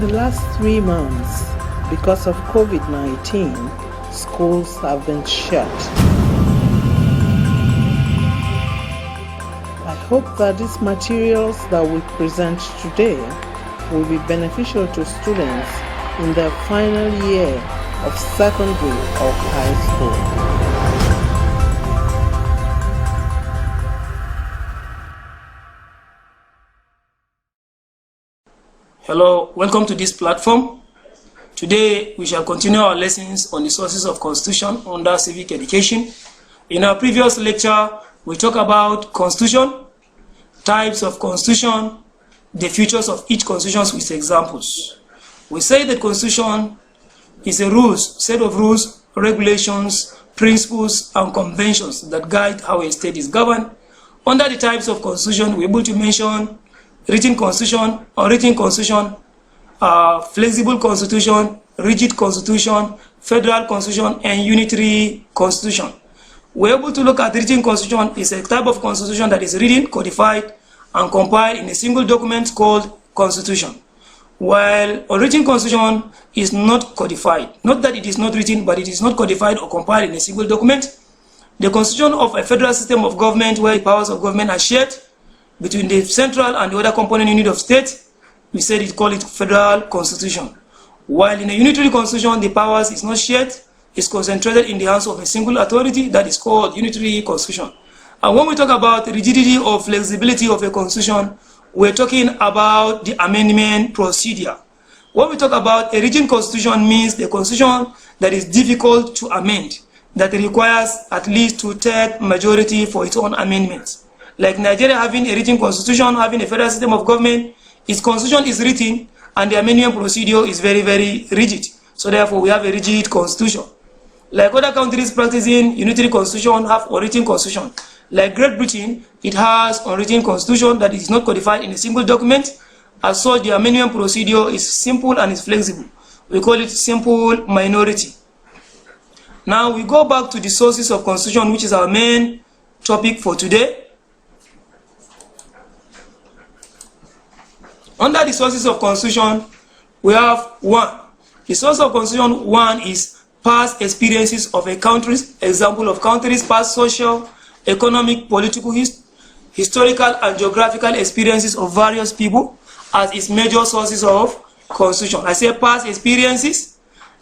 the last 3 months, because of COVID-19, schools have been shut. I hope that these materials that we present today will be beneficial to students in their final year of secondary or high school. Hello, welcome to this platform. Today we shall continue our lessons on the sources of constitution under civic education. In our previous lecture, we talked about constitution, types of constitution, the features of each constitution with examples. We say that constitution is a set of rules, regulations, principles, and conventions that guide how a state is governed. Under the types of constitution, we're able to mention written constitution, unwritten constitution, flexible constitution, rigid constitution, federal constitution, and unitary constitution. We're able to look at written constitution is a type of constitution that is written, codified, and compiled in a single document called constitution. While unwritten constitution is not codified. Not that it is not written, but it is not codified or compiled in a single document. The constitution of a federal system of government where the powers of government are shared between the central and the other component unit of state, we said it call it federal constitution. While in a unitary constitution, the powers is not shared, it's concentrated in the hands of a single authority that is called unitary constitution. And when we talk about rigidity or flexibility of a constitution, we're talking about the amendment procedure. When we talk about a rigid constitution means the constitution that is difficult to amend, that requires at least 2/3 majority for its own amendments. Like Nigeria having a written constitution, having a federal system of government, its constitution is written and the amendment procedure is very, very rigid. So therefore we have a rigid constitution. Like other countries practicing unitary constitution have unwritten constitution. Like Great Britain, it has unwritten constitution that is not codified in a single document. As such, the amendment procedure is simple and is flexible. We call it simple minority. Now we go back to the sources of constitution, which is our main topic for today. Under the sources of constitution, we have 1. The source of constitution 1 is past experiences of a country's, example of countries' past social, economic, political, historical, and geographical experiences of various people as its major sources of constitution. I say past experiences,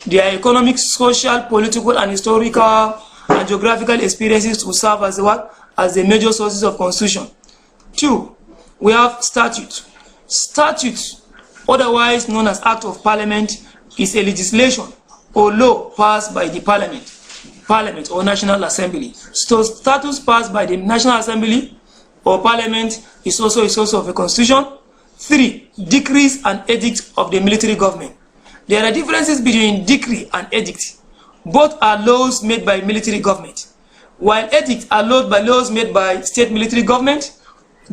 their economic, social, political, and historical and geographical experiences to serve as what? As the major sources of constitution. 2. We have statute. Statute, otherwise known as Act of Parliament, is a legislation or law passed by the Parliament or National Assembly. So statutes passed by the National Assembly or Parliament is also a source of a constitution. 3. Decrees and edicts of the military government. There are differences between decree and edict. Both are laws made by military government. While edicts are laws made by state military government,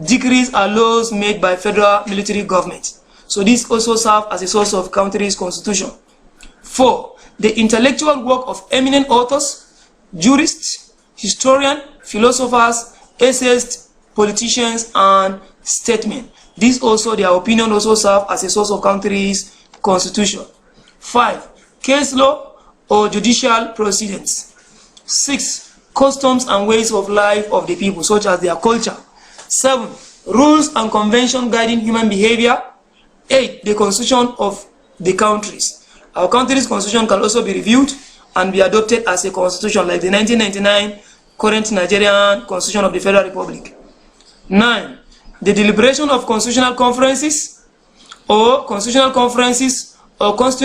decrees are laws made by federal military government. So this also serves as a source of country's constitution. 4. The intellectual work of eminent authors, jurists, historians, philosophers, essayists, politicians, and statesmen. This also, their opinion also serve as a source of country's constitution. 5. Case law or judicial proceedings. 6. Customs and ways of life of the people, such as their culture. 7. Rules and conventions guiding human behavior. 8. The constitution of the countries. Our country's constitution can also be reviewed and be adopted as a constitution, like the 1999 current Nigerian Constitution of the Federal Republic. 9. The deliberation of constitutional conferences or constituent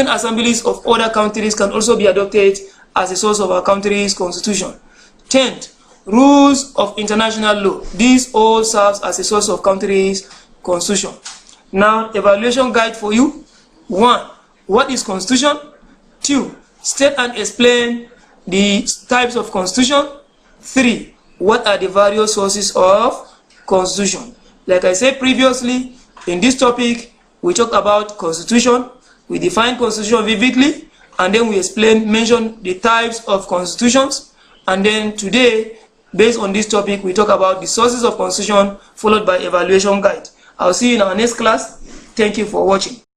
assemblies of other countries can also be adopted as a source of our country's constitution. 10. Rules of international law. These all serves as a source of country's constitution. Now, evaluation guide for you. 1. What is constitution? 2. State and explain the types of constitution. 3. What are the various sources of constitution? Like I said previously, in this topic, we talked about constitution. We define constitution vividly, and then we mention the types of constitutions. And then today, based on this topic, we talk about the sources of constitution followed by evaluation guide. I'll see you in our next class. Thank you for watching.